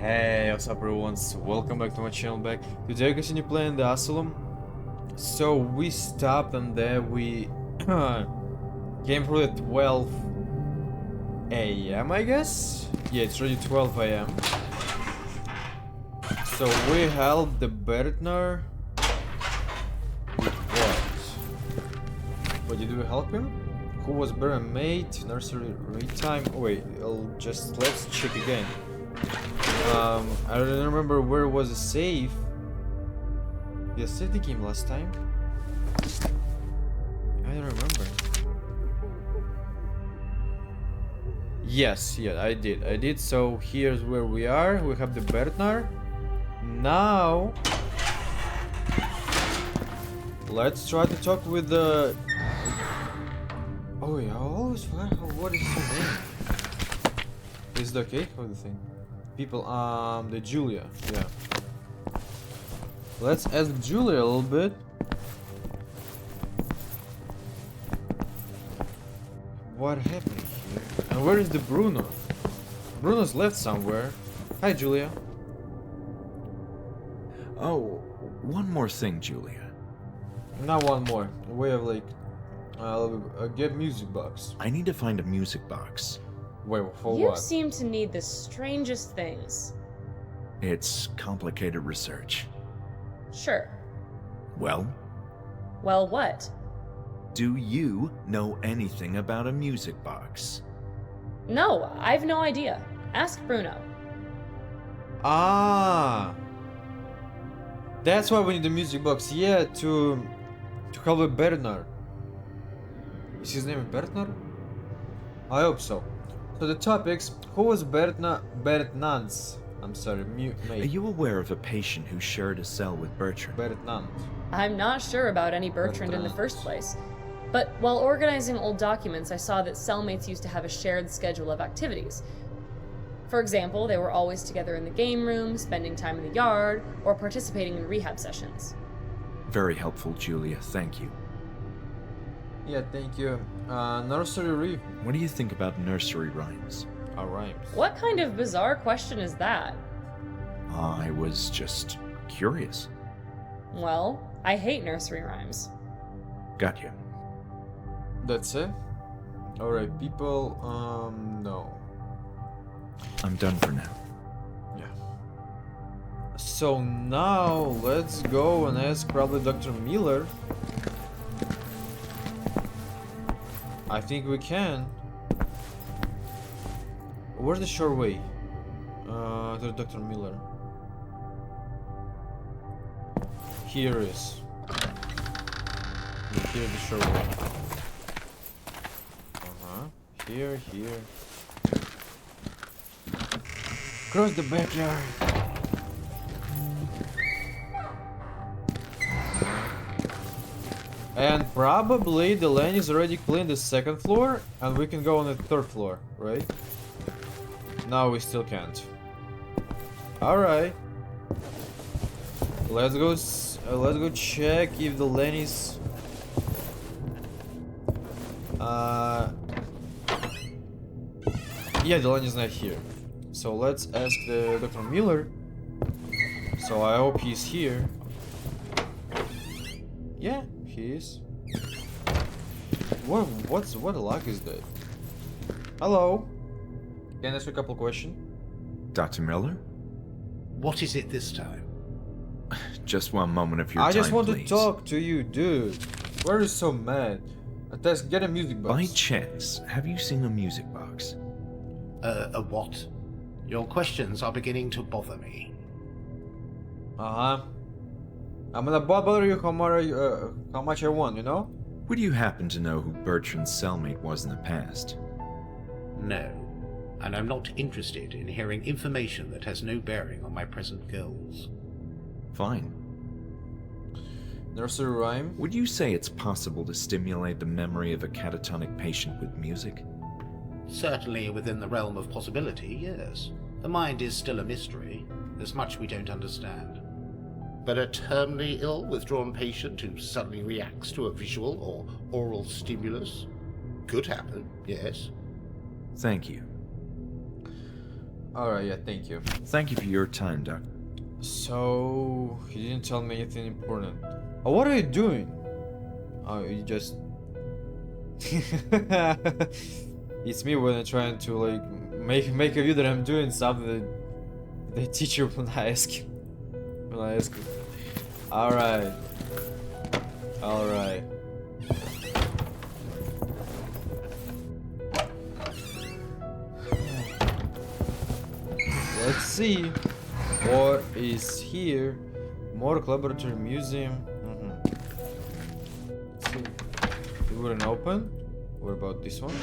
Hey, what's up everyone? Welcome back to my channel back. Today I continue playing the Asylum. So we stopped and then we came through at 12 a.m. I guess? Yeah, it's already 12 a.m. So we helped the Bertner with what? What did we help him? Who was better mate? Nursery read time? Oh, wait, let's check again. I don't remember where was the save. Did I save the game last time? I don't remember. Yes, yeah, I did. So here's where we are. We have the Bertnar. Now let's try to talk with the... Oh yeah, I always forgot what is her name. Is it okay? What do you think? People, the Julia, yeah. Let's ask Julia a little bit. What happened here? And where is the Bruno? Bruno's left somewhere. Hi, Julia. Oh, one more thing, Julia. Not one more. We have like, get music box. I need to find a music box. Wait, for You what? seem to need the strangest things. It's complicated research. Sure. Well, Well, what? do you know anything about a music box? No, I've no idea. Ask Bruno. Ah, that's why we need the music box. Yeah, to help with Bernard. Is his name Bernard? I hope so. So the topics: who was Bertnans? I'm sorry, Are mate. you aware of a patient who shared a cell with Bertrand? Bertnand. I'm not sure about any Bertrand in the first place. But while organizing old documents, I saw that cellmates used to have a shared schedule of activities. For example, they were always together in the game room, spending time in the yard, or participating in rehab sessions. Very helpful, Julia. Thank you. Yeah, thank you. Nursery Reef. What do you think about nursery rhymes? Rhymes. What kind of bizarre question is that? I was just curious. Well, I hate nursery rhymes. Got you. That's it. All right, people. No. I'm done for now. Yeah. So now let's go and ask probably Dr. Miller. I think we can. Where's the short way? To Dr. Miller. Here is. Here's the short way. Here. Cross the backyard. And probably the lane is already cleaned the second floor, and we can go on the third floor, right? No, we still can't. All right. Let's go check if the lane is. Yeah, the lane is not here. So let's ask the Dr. Miller. So I hope he's here. Yeah, he is. What luck is that? Hello. Can I ask you a couple questions? Dr. Miller? What is it this time? Just one moment of your time, I just want please. to talk to you, dude. Why are you so mad? Let's get a music box. By chance, have you seen a music box? A what? Your questions are beginning to bother me. I'm gonna bother you how much I want, you know? Would you happen to know who Bertrand's cellmate was in the past? No. And I'm not interested in hearing information that has no bearing on my present goals. Fine. Nursery rhyme. Would you say it's possible to stimulate the memory of a catatonic patient with music? Certainly within the realm of possibility, yes. The mind is still a mystery. There's much we don't understand. But a terminally ill, withdrawn patient who suddenly reacts to a visual or oral stimulus? Could happen, yes. Thank you. Alright, yeah, thank you. Thank you for your time, Doc. So, he didn't tell me anything important. Oh, what are you doing? Oh, you just... It's me when I'm trying to, like, make a view that I'm doing something that they teach you when I ask you. When I ask you. Alright. Alright. Let's see what is here. More laboratory museum. Let's see. It wouldn't open. What about this one?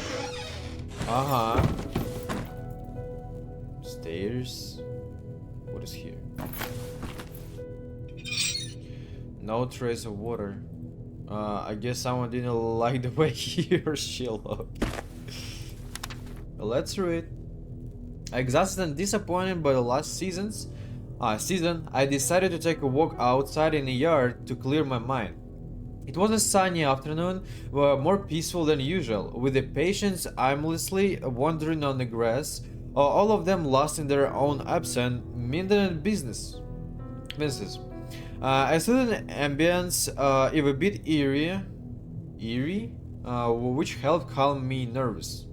Stairs. What is here? No trace of water. I guess someone didn't like the way he or she looked. Let's read. Exhausted and disappointed by the last season, I decided to take a walk outside in the yard to clear my mind. It was a sunny afternoon, more peaceful than usual, with the patients aimlessly wandering on the grass, all of them lost in their own absent, minded businesses. I stood in an ambience if a bit eerie, which helped calm me nervous.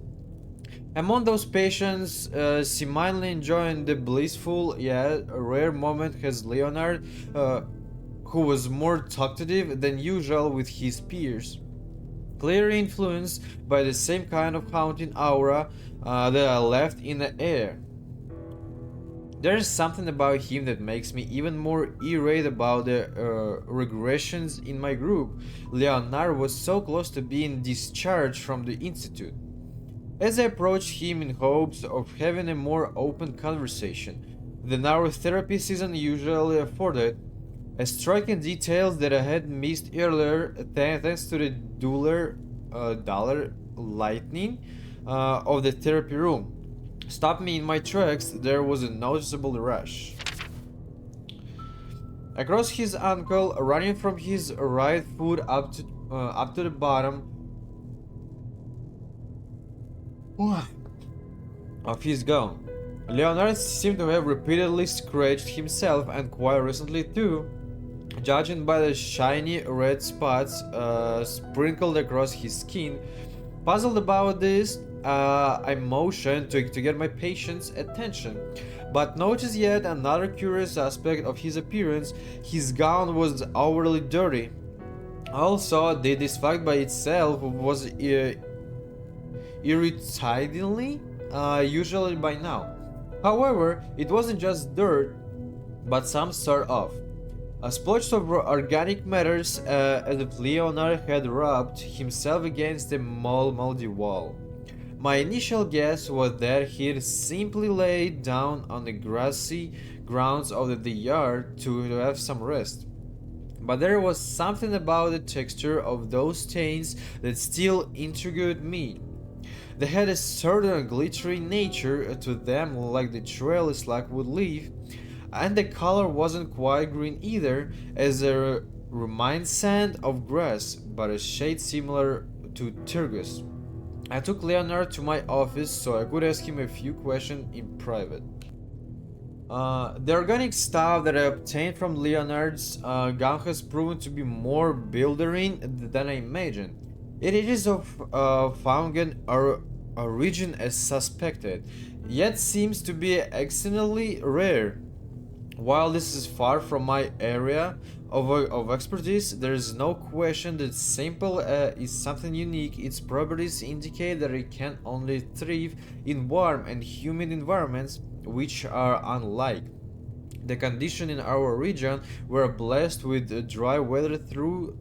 Among those patients, seemingly enjoying the blissful yet rare moment has Leonard, who was more talkative than usual with his peers, clearly influenced by the same kind of haunting aura that I left in the air. There is something about him that makes me even more irate about the regressions in my group. Leonard was so close to being discharged from the institute. As I approached him in hopes of having a more open conversation than our therapy season usually afforded, a striking detail that I had missed earlier thanks to the duller lightning of the therapy room stopped me in my tracks. There was a noticeable rush across his ankle, running from his right foot up to the bottom of his gown. Leonard seemed to have repeatedly scratched himself, and quite recently too, judging by the shiny red spots sprinkled across his skin. Puzzled about this, I motioned to get my patient's attention, but noticed yet another curious aspect of his appearance. His gown was overly dirty. Also, this fact by itself was irritatingly usually by now. However, it wasn't just dirt, but some sort of a splotch of organic matters, as if Leonard had rubbed himself against the moldy wall. My initial guess was that he'd simply laid down on the grassy grounds of the yard to have some rest. But there was something about the texture of those stains that still intrigued me. They had a certain glittery nature to them, like the trail a slug would leave, and the color wasn't quite green either, as a reminiscent of grass, but a shade similar to turquoise. I took Leonard to my office so I could ask him a few questions in private. The organic stuff that I obtained from Leonard's gown has proven to be more bewildering than I imagined. It is of fungal origin as suspected, yet seems to be exceedingly rare. While this is far from my area of expertise, there is no question that sample is something unique. Its properties indicate that it can only thrive in warm and humid environments, which are unlike the conditions in our region. We're blessed with dry weather through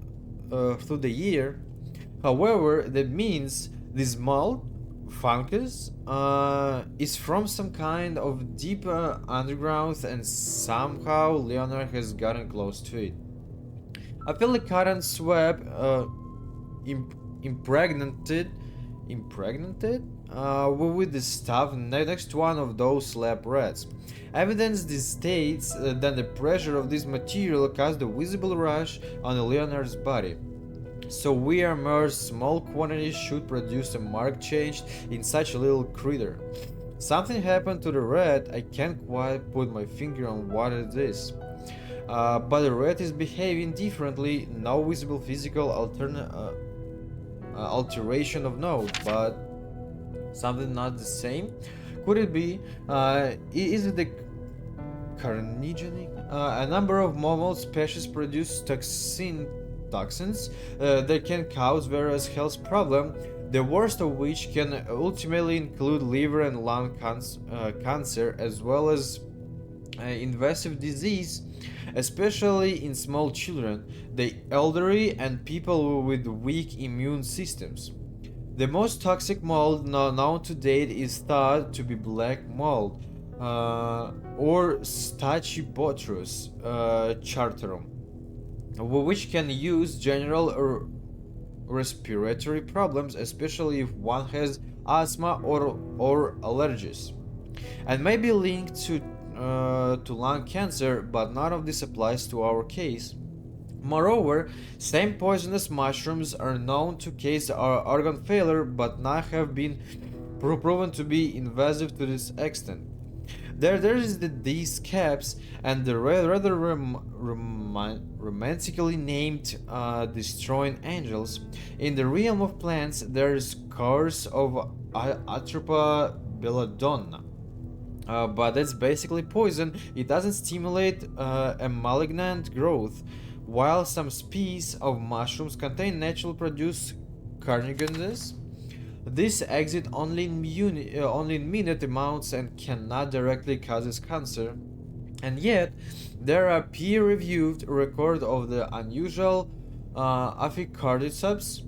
the year. However, that means this mold fungus is from some kind of deep underground, and somehow Leonard has gotten close to it. I feel the cotton swab impregnated with the stuff next to one of those lab rats. Evidence states that the pressure of this material caused a visible rush on Leonard's body. So a mere small quantity should produce a marked change in such a little critter. Something happened to the rat. I can't quite put my finger on what it is. But the rat is behaving differently. No visible physical alteration of note, but something not the same. Could it be? Is it the carcinogenic? A number of mammal species produce toxins that can cause various health problems, the worst of which can ultimately include liver and lung cancer, as well as invasive disease, especially in small children, the elderly, and people with weak immune systems. The most toxic mold known to date is thought to be black mold, or Stachybotrys chartarum, which can use general respiratory problems, especially if one has asthma or allergies, and may be linked to lung cancer, but none of this applies to our case. Moreover, same poisonous mushrooms are known to cause organ failure, but not have been proven to be invasive to this extent. There is these caps and the rather romantically named destroying angels. In the realm of plants, there is curse of Atropa belladonna. But that's basically poison. It doesn't stimulate a malignant growth, while some species of mushrooms contain naturally produced carcinogens. This exit only in minute amounts and cannot directly cause cancer. And yet, there are peer-reviewed records of the unusual Aphicardiceps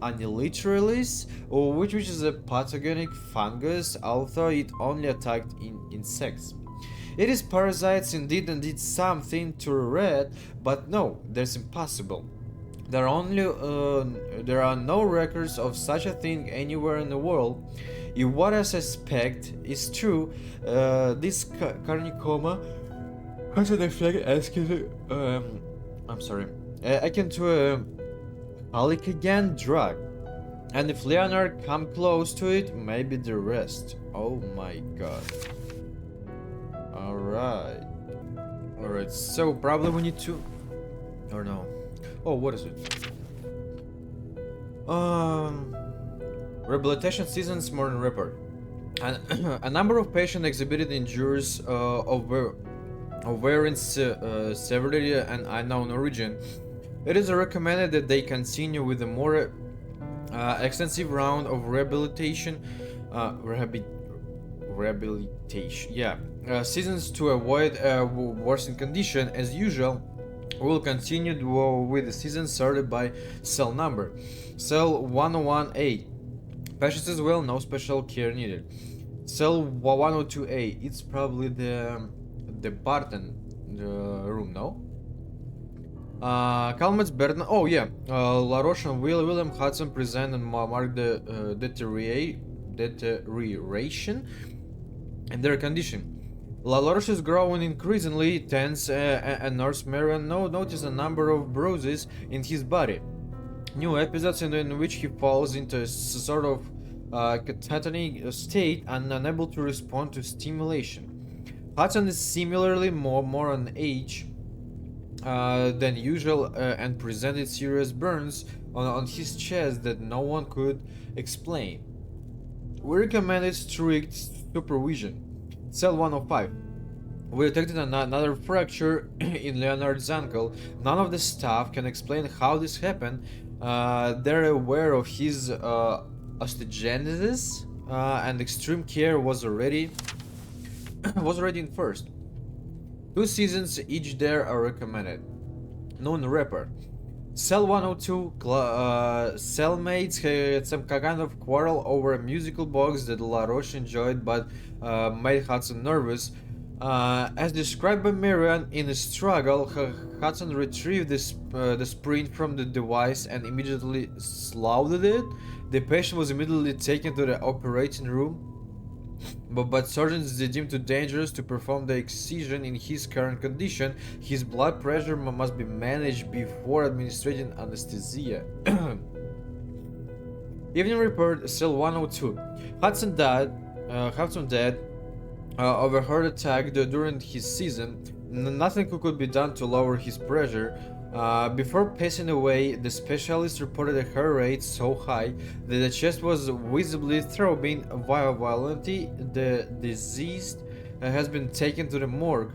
annilateralis, which is a pathogenic fungus, although it only attacked insects. It is parasites indeed and did something to a rat, but no, that's impossible. There are no records of such a thing anywhere in the world. If what I suspect is true, this carnicoma has an effect akin to a alicagan drug, and if Leonard come close to it, maybe the rest. Oh my god. Alright, so probably we need to... or no. Oh, what is it? Rehabilitation seasons morning report. A number of patients exhibited injuries of varying severity and unknown origin. It is recommended that they continue with a more extensive round of rehabilitation. Seasons to avoid worsening condition. As usual, we'll continue with the season started by cell number. Cell 101A. Patients as well, no special care needed. Cell 102A. It's probably the Barton room, no? Calmets Bernard. Oh yeah. LaRoche and William Hudson present and mark the deterioration in their condition. LaRoche is growing increasingly tense, and Nurse Marion noticed a number of bruises in his body. New episodes in which he falls into a sort of catatonic state and unable to respond to stimulation. Hudson is similarly more on age than usual and presented serious burns on his chest that no one could explain. We recommended strict supervision. Cell 105. We detected another fracture in Leonard's ankle. None of the staff can explain how this happened. They're aware of his osteogenesis, and extreme care was already enforced. 2 seasons each there are recommended. Noon report. Cell 102, cellmates had some kind of quarrel over a musical box that LaRoche enjoyed but made Hudson nervous. As described by Marion, in a struggle, Hudson retrieved the spring from the device and immediately slaughtered it. The patient was immediately taken to the operating room, but surgeons deemed too dangerous to perform the excision in his current condition. His blood pressure must be managed before administering anesthesia. Evening report, cell 102. Hudson dead. Overheard attack during his season. Nothing could be done to lower his pressure. Before passing away, the specialist reported a heart rate so high that the chest was visibly throbbing violently. The deceased has been taken to the morgue.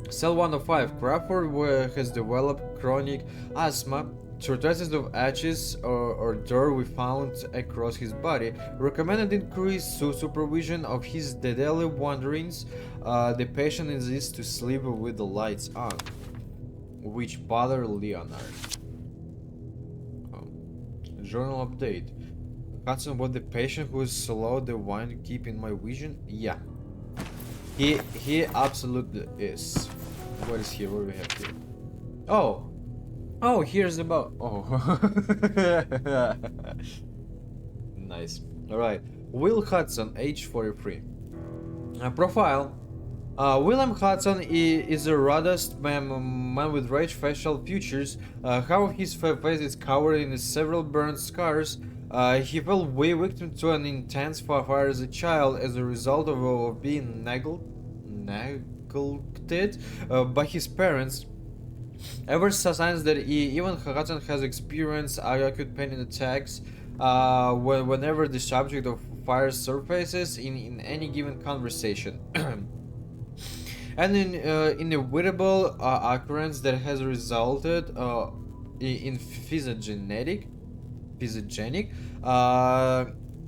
Cell 105. Crawford has developed chronic asthma. Traces of ashes or dirt we found across his body recommended increased supervision of his daily wanderings. The patient insists to sleep with the lights on, which bother Leonard. Journal update. Hudson was the patient who slowed the wine to keep in my vision? Yeah. He absolutely is. What is here? What do we have here? Oh, here's the boat. Oh. Nice. Alright. Will Hudson, age 43. Profile. William Hudson is a robust man with rich facial features. However, his face is covered in several burn scars. He fell victim to an intense fire as a child as a result of being neglected by his parents. Ever signs that even Hudson has experienced acute pain attacks whenever the subject of fire surfaces in any given conversation. And in inevitable occurrence that has resulted in physiogenic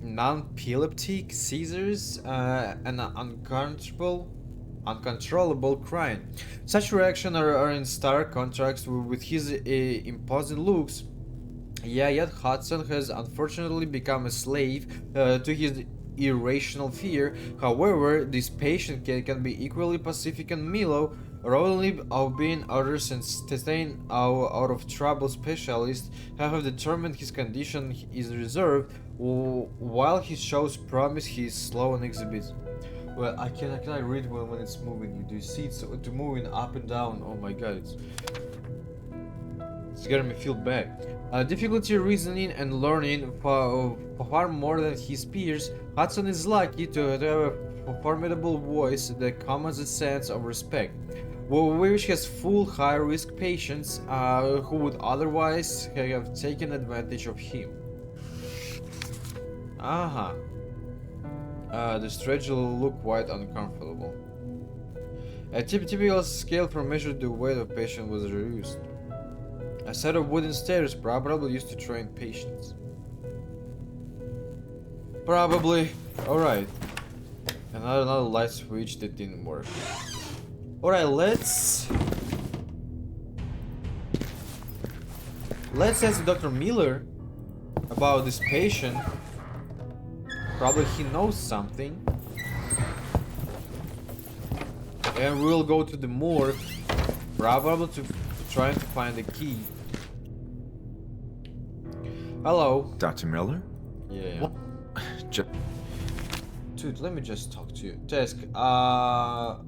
non-epileptic seizures and uncontrollable crying. Such reactions are in stark contrast with his imposing looks. Yet Hudson has unfortunately become a slave to his irrational fear. However, this patient can be equally pacific and mellow, rolling of being others and staying out of trouble. Specialists have determined his condition is reserved. While he shows promise, he is slow and exhibits. Well, I cannot read when it's moving. Do you see it's moving up and down? Oh my god, it's getting me feel bad. Difficulty reasoning and learning far more than his peers. Hudson is lucky to have a formidable voice that commands a sense of respect, which has full high-risk patients who would otherwise have taken advantage of him. The stretch will look quite uncomfortable. A typical scale for measuring the weight of patient was reused. A set of wooden stairs probably used to train patients. Probably. Alright. Another light switch that didn't work. Alright, let's ask Dr. Miller about this patient. Probably he knows something. And we'll go to the morgue, probably to try to find the key. Hello. Dr. Miller? Yeah. What? Dude, let me just talk to you. Task,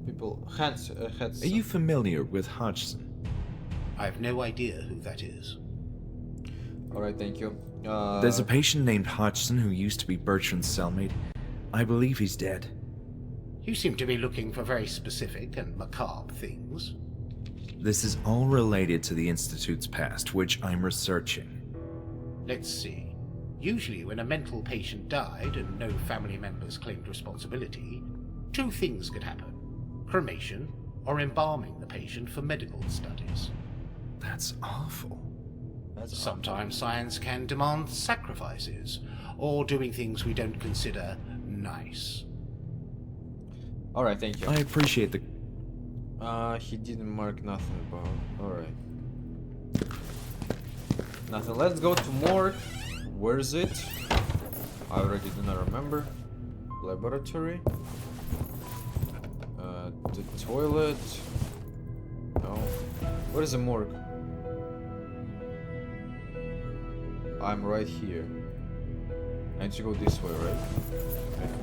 people, heads. Are you familiar with Hodgson? I have no idea who that is. Alright, thank you. There's a patient named Hodgson who used to be Bertrand's cellmate. I believe he's dead. You seem to be looking for very specific and macabre things. This is all related to the Institute's past, which I'm researching. Let's see. Usually when a mental patient died and no family members claimed responsibility, two things could happen: cremation or embalming the patient for medical studies. That's awful. Sometimes science can demand sacrifices, or doing things we don't consider nice. Alright, thank you. I appreciate the... He didn't mark nothing about... Alright. Nothing. Let's go to morgue. Where is it? I already do not remember. Laboratory. The toilet. No. What is the morgue? I'm right here. I need to go this way, right?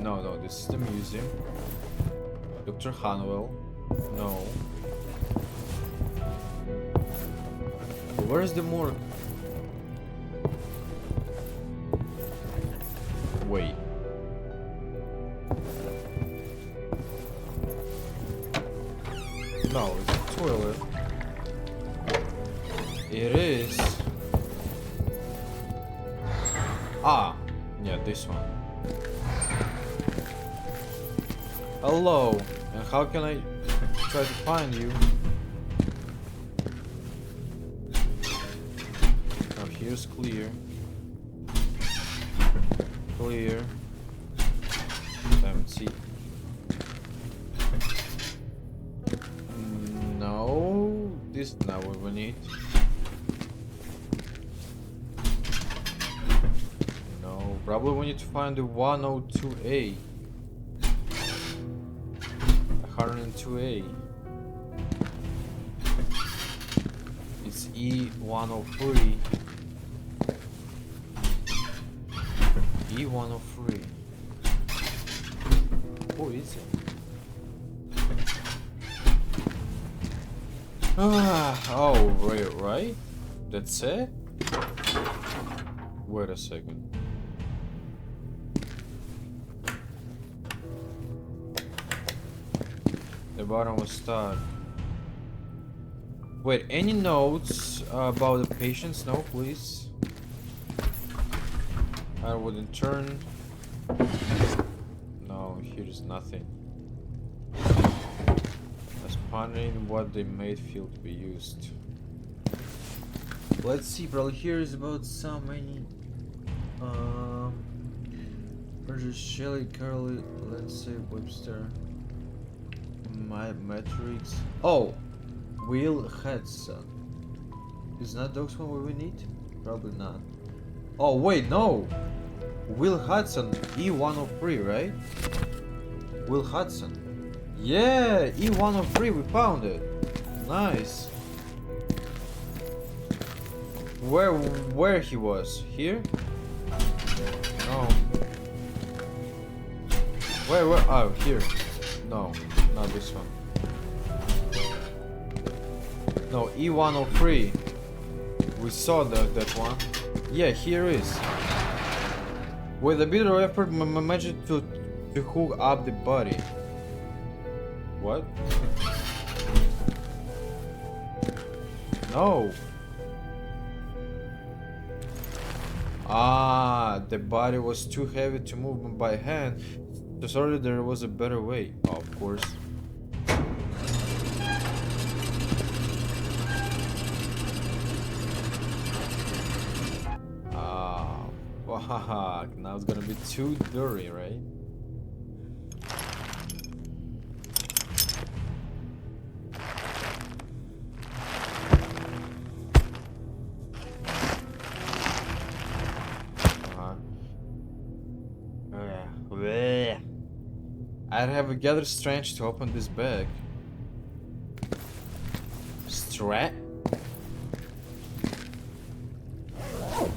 No, this is the museum. Dr. Hanwell. No. Where is the morgue? Wait. No, it's a toilet. It is. Ah, yeah, this one. Hello, and how can I try to find you? Now here's clear. Clear. Empty. No, this is not what we need. No, probably we need to find the 102A. 102A. It's E103. E103. Who is it? Oh, right? That's it? Wait a second. The bottom was start. Wait, any notes about the patients? No, please. I wouldn't turn. No, here's nothing. Let's pondering what they made feel to be used. Let's see, probably here is about so many. Versus Shelley, Carly, Lindsay, Webster, Matrix. Oh, Will Hudson. Is not those one we need? Probably not. Oh wait, no. Will Hudson, E103, right? Will Hudson. Yeah, E103, we found it. Nice. Where he was? Here? No. Where? Oh, here. No, not this one. No, E103. We saw that one. Yeah, here is. With a bit of effort, managed to hook up the body. What? No. Ah, the body was too heavy to move by hand. So sorry, there was a better way. Oh, of course. Ah, fuck. Now it's gonna be too dirty, right? I'd have gathered strength to open this bag. Strat?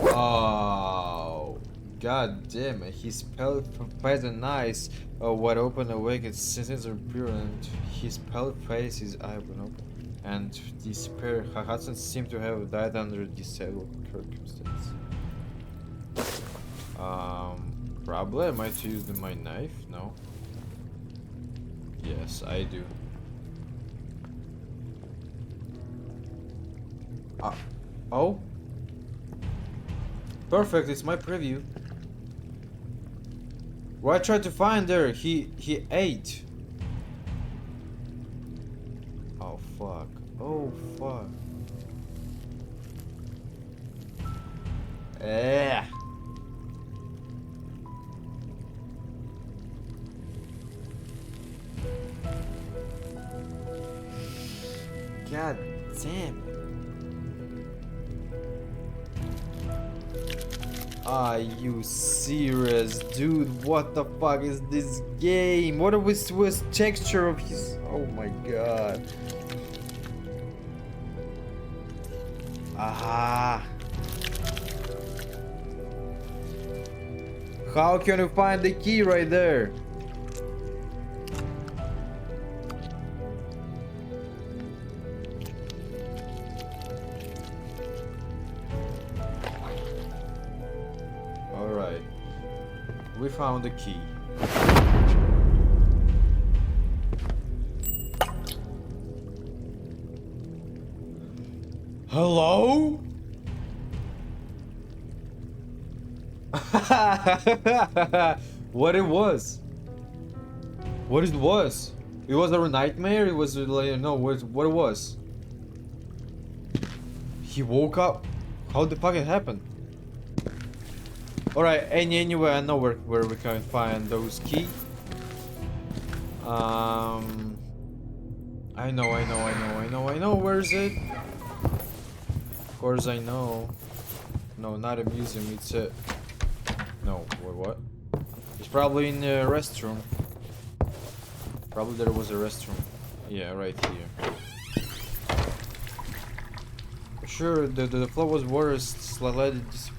Oh, god damn it. His pale face and eyes are wide open awake. Its senses are pure and his pale face is eye open. And despair. Hudson seemed to have died under disabled circumstances. Probably I might use my knife. No. Yes, I do. Oh? Perfect, it's my preview. What I tried to find there, he ate. Oh fuck. Oh fuck. Eh. God damn it. Are you serious, dude? What the fuck is this game? What was texture of his... Oh my god. Aha. How can you find the key right there? we found the key. Hello? What it was? What it was? It was a nightmare? It was like, no, what it was? He woke up? How the fuck it happened? Alright, anyway, I know where we can find those keys. I know, where is it? Of course I know. No, not a museum, it's a... No, wait, what? It's probably in the restroom. Probably there was a restroom. Yeah, right here. Sure, the flow was worse. Let it dis...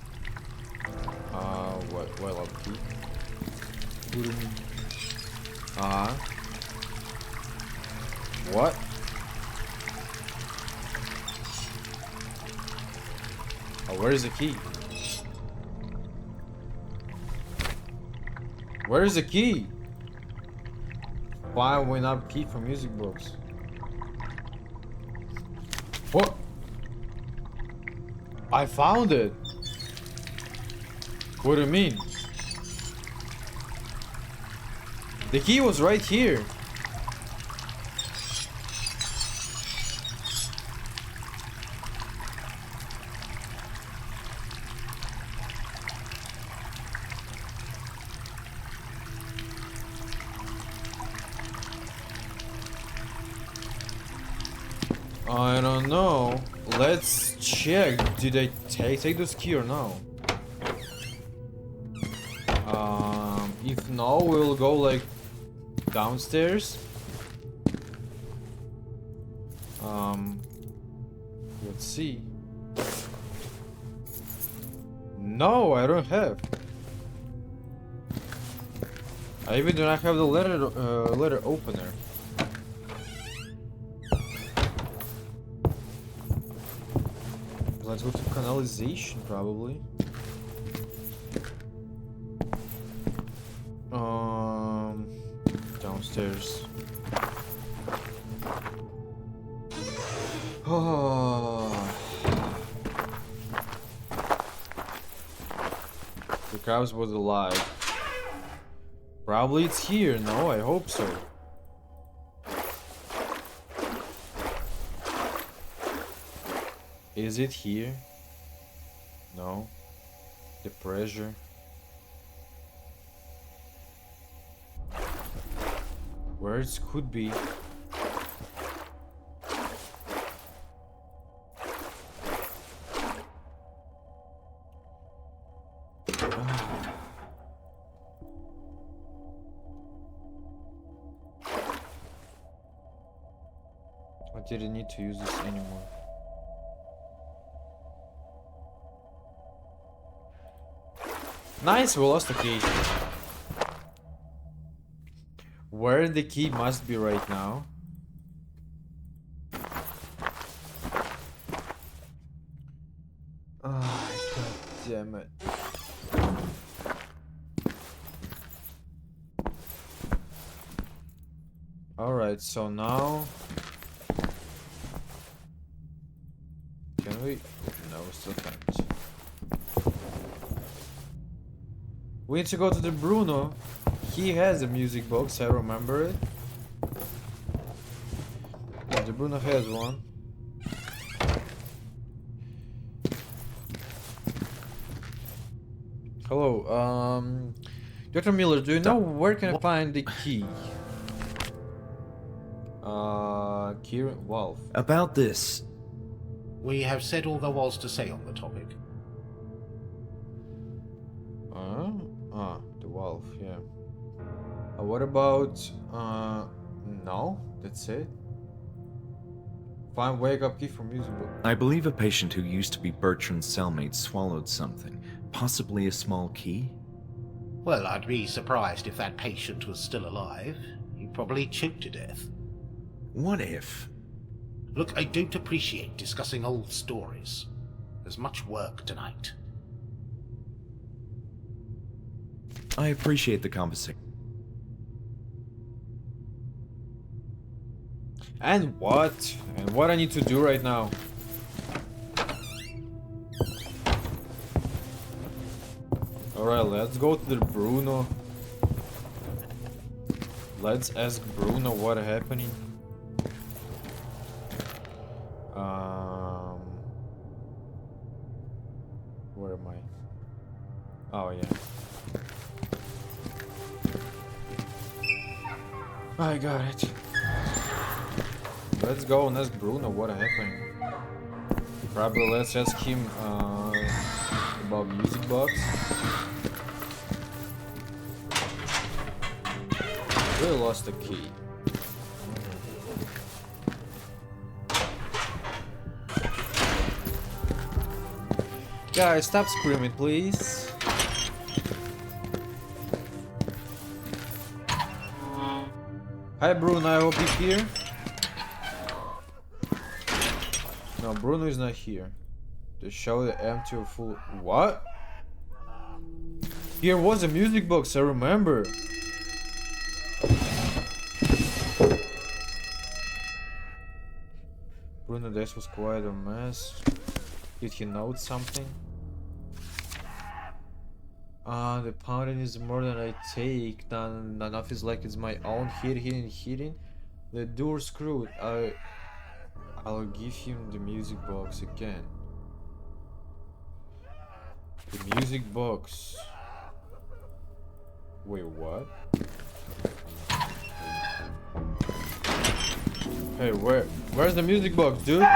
what? Well, up key. What? Oh, where is the key? Where is the key? Why we not key for music books? What? I found it. What do you mean? The key was right here. I don't know. Let's check. Did I take this key or no? If no, we'll go like downstairs. Let's see. No, I don't have. I even do not have the letter opener. Let's go to canalization, probably. Downstairs. Oh. The cows was alive. Probably it's here. No, I hope so. Is it here? No. The pressure. Where it could be. I didn't need to use this anymore. Nice, we lost the key. Where the key must be right now. Ah, god damn it. Alright, so now... Can we? No, we still can't. We need to go to the Bruno. He has a music box, I remember it. Yeah, the Bruno has one. Hello, Dr. Miller, do you know where can I find the key? Kieran Wolf. About this. We have said all there was to say on the topic. The Wolf, yeah. What about, no, that's it. Find wake up key for music book. I believe a patient who used to be Bertrand's cellmate swallowed something, possibly a small key. Well, I'd be surprised if that patient was still alive. He probably choked to death. What if? Look, I don't appreciate discussing old stories. There's much work tonight. I appreciate the compensation. And what? And what I need to do right now? Alright, let's go to the Bruno. Let's ask Bruno what happening. Where am I? Oh yeah. I got it. Let's go and ask Bruno what happened. Probably let's ask him about music box. We lost the key. Guys, stop screaming, please. Hi Bruno, I hope you're here. No, Bruno is not here. To show the empty or full. What? Here was a music box, I remember. Bruno desk was quite a mess. Did he note something? The pounding is more than I take. None of it's like it's my own. Hitting. The door screwed. I'll give him the music box again. The music box. Wait, what? Hey, where's the music box, dude?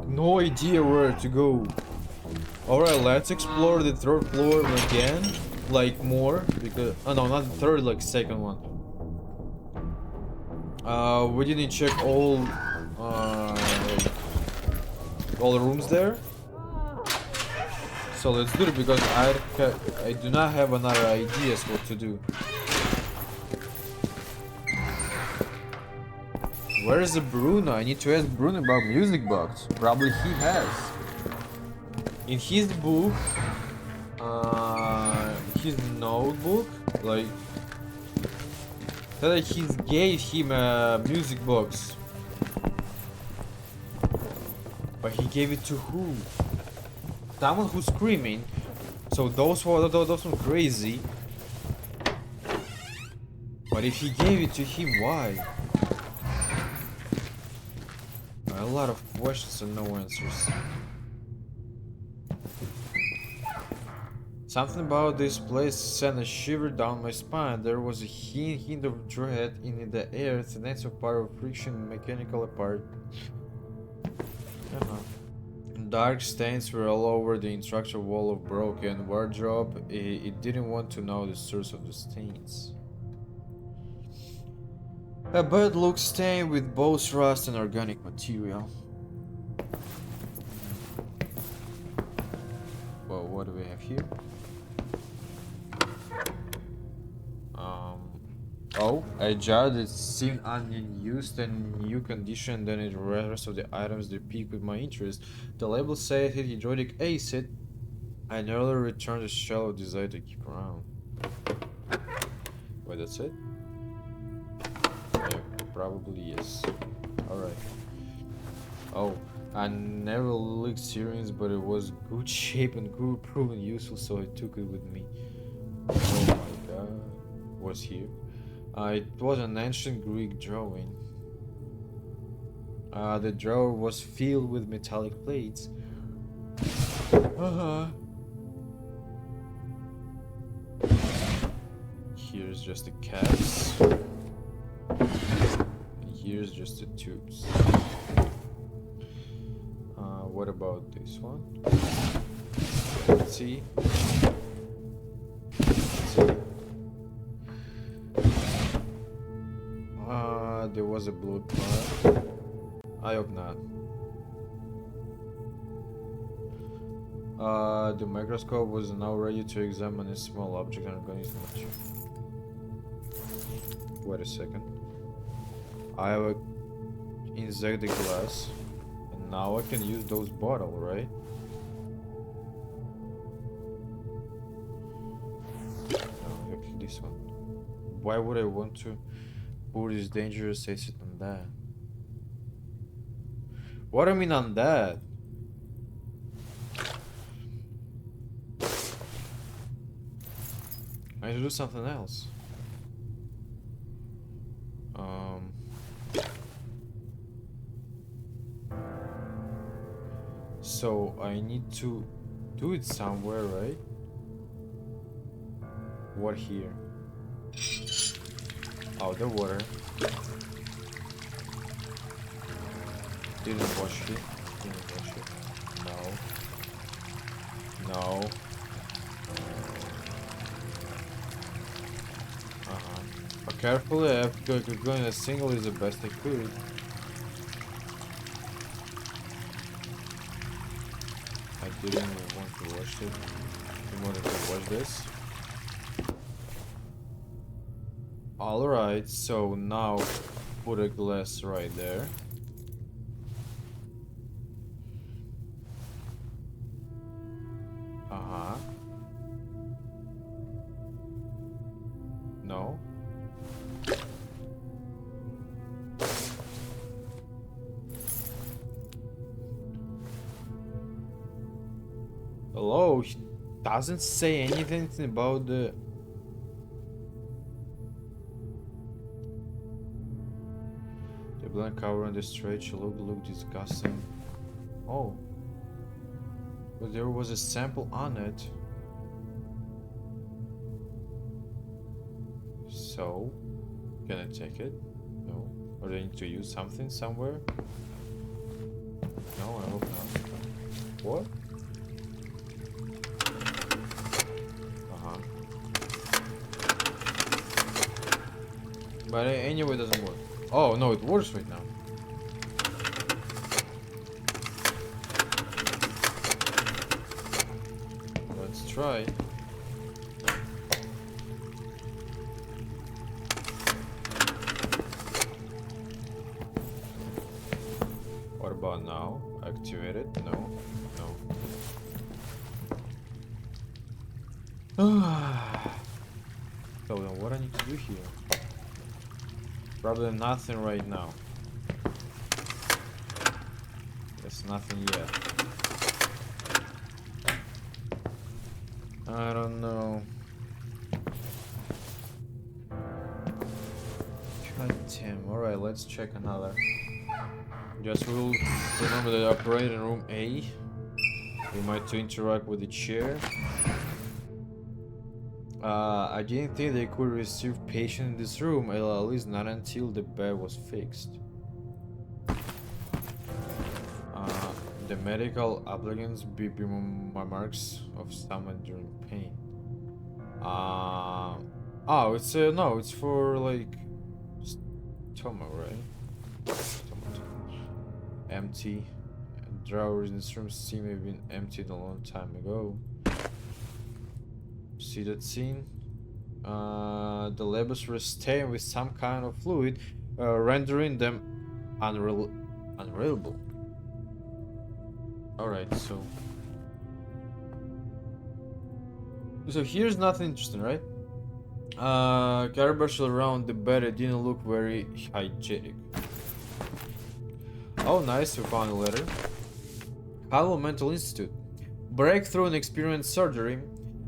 No idea where to go. Alright, let's explore the third floor again. Like more, because oh no, not the third, like second one. We didn't check all rooms there. So let's do it because I do not have another ideas what to do. Where is the Bruno? I need to ask Bruno about music box. Probably he has. In his book, his notebook, like that he gave him a music box. But he gave it to who? Someone who's screaming. So those were crazy. But if he gave it to him, why? A lot of questions and no answers. Something about this place sent a shiver down my spine. There was a hint of dread in the air, the next part of friction, mechanical apart. Dark stains were all over the instructor wall of broken wardrobe. It didn't want to know the source of the stains. A bed looks stained with both rust and organic material. Well, what do we have here? Oh, a jar that seemed unused and new condition. Then the rest of the items that piqued with my interest. The label said hydrochloric acid. I nearly returned the shell of desire to keep around. Wait, that's it? Yeah, probably yes. Alright. Oh, I never licked syringe, but it was good shape and good proven useful, so I took it with me. Oh my god. What's here? It was an ancient Greek drawing. The drawer was filled with metallic plates. Here's just the caps. Here's just the tubes. What about this one? Let's see. was a blood clot. I hope not. The microscope was now ready to examine a small object and organism. Wait a second. I have insect the glass, and now I can use those bottles, right? No, okay, this one. Why would I want to put this dangerous acid on that? What I mean on that? I need to do something else. So I need to do it somewhere, right? What here? Oh, the water. Didn't wash it. Didn't wash it. No. No. But carefully, I have to go in a single is the best I could. I didn't want to wash it. I wanted to wash this. Alright, so now put a glass right there. No. Hello, he doesn't say anything about the... The blank cover on the stretch look disgusting. Oh. But there was a sample on it. So, can I take it? No. Or do I need to use something somewhere? No, I hope not. What? But anyway, it doesn't work. Oh no, it works right now. Let's try. What about now? Activate it? No. No. So then what I need to do here? Probably nothing right now. There's nothing yet. I don't know. God damn. Alright, let's check another. Just we'll remember the operating room A. We might to interact with the chair. I didn't think they could receive patients in this room, at least not until the bed was fixed. The medical applicants be marks of someone during pain. Oh, it's no, it's for like stomach, right? Stomach. Empty. Drawers in this room seem to have been emptied a long time ago. See that scene? The labels were stained with some kind of fluid, rendering them unreadable. Alright, so here's nothing interesting, right? Garbage around the bed, it didn't look very hygienic. Oh nice, we found a letter. Hello Mental Institute. Breakthrough in experience surgery.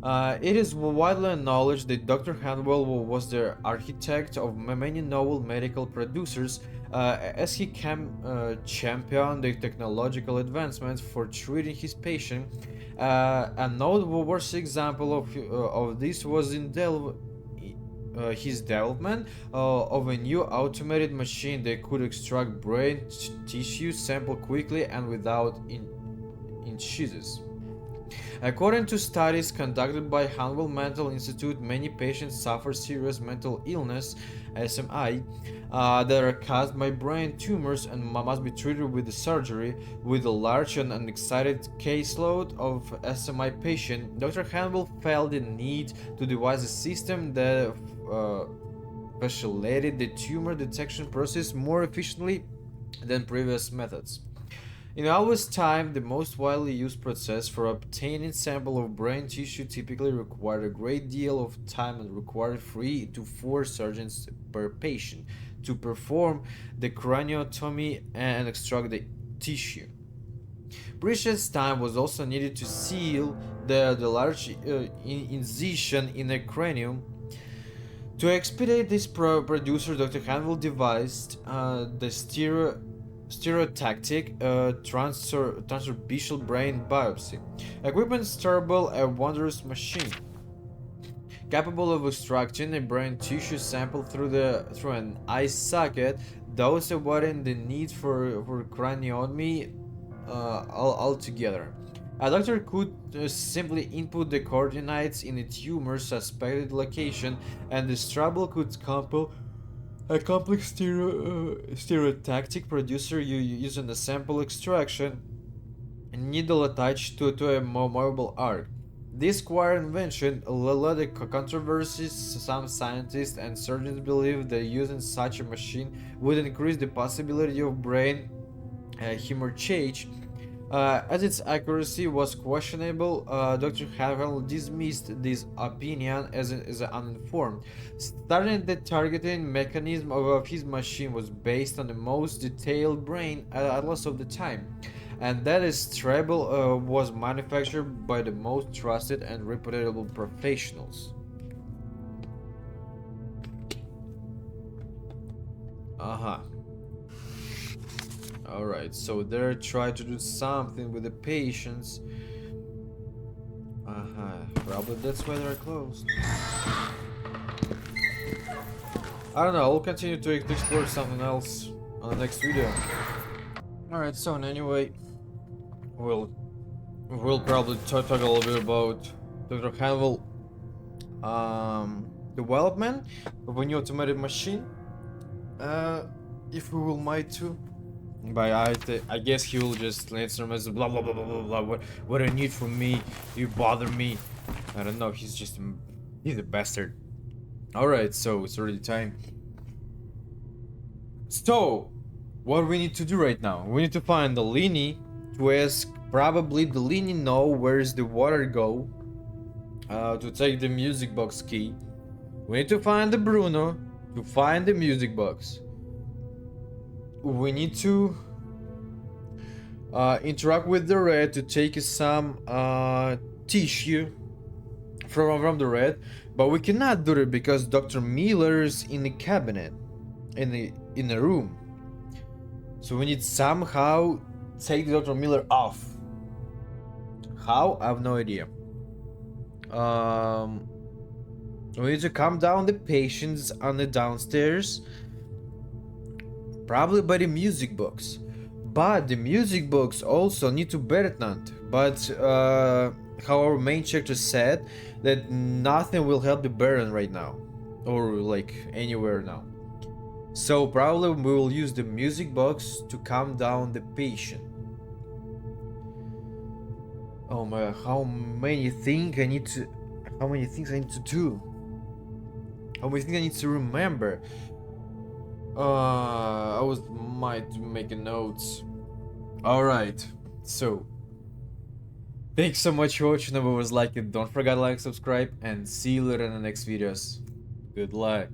It is widely acknowledged that Dr. Hanwell was the architect of many novel medical producers, as he championed the technological advancements for treating his patient. A noteworthy example of this was in his development of a new automated machine that could extract brain tissue sample quickly and without incisions. According to studies conducted by Hanwell Mental Institute, many patients suffer serious mental illness, SMI, that are caused by brain tumors and must be treated with the surgery. With a large and unexcited caseload of SMI patients, Dr. Hanwell felt the need to devise a system that facilitated the tumor detection process more efficiently than previous methods. In our time, the most widely used process for obtaining sample of brain tissue typically required a great deal of time and required 3 to 4 surgeons per patient to perform the craniotomy and extract the tissue. Precious time was also needed to seal the large incision in the cranium. To expedite this producer, Dr. Hanwell devised the stereotactic transartificial brain biopsy. Equipment starable, a wondrous machine capable of extracting a brain tissue sample through an eye socket, thus avoiding the need for craniotomy altogether. A doctor could simply input the coordinates in a tumor suspected location, and the strabo could compile a complex stereotactic producer using a sample extraction needle attached to a movable arc. This quiet invention led to controversies. Some scientists and surgeons believe that using such a machine would increase the possibility of brain hemorrhage. As its accuracy was questionable, Dr. Hanwell dismissed this opinion as uninformed, stating the targeting mechanism of his machine was based on the most detailed brain atlas of the time, and that its strabo was manufactured by the most trusted and reputable professionals. Alright, so they're trying to do something with the patients. Probably that's why they're closed. I don't know, I'll continue to explore something else on the next video. Alright, so anyway, we'll probably talk a little bit about Dr. Hanwell development of a new automated machine. If we will might to. But I guess he will just answer me as blah blah blah blah blah blah. What do you need from me? You bother me. I don't know. He's a bastard. All right, so it's already time. So, what we need to do right now? We need to find the Lini to ask. Probably the Lini know where's the water go. To take the music box key. We need to find the Bruno to find the music box. We need to interact with the red to take some tissue from the red, but we cannot do it because Dr. Miller's in the cabinet, in the room. So we need somehow take Dr. Miller off. How? I have no idea. We need to calm down the patients on the downstairs. Probably by the music box, but the music box also need to Bertrand. But how our main character said that nothing will help the Baron right now, or like anywhere now. So probably we will use the music box to calm down the patient. Oh my! How many things I need to? How many things I need to do? How many things I need to remember? I might make a notes. Alright, so thanks so much for watching. If it was like it, don't forget to like, subscribe, and see you later in the next videos. Good luck.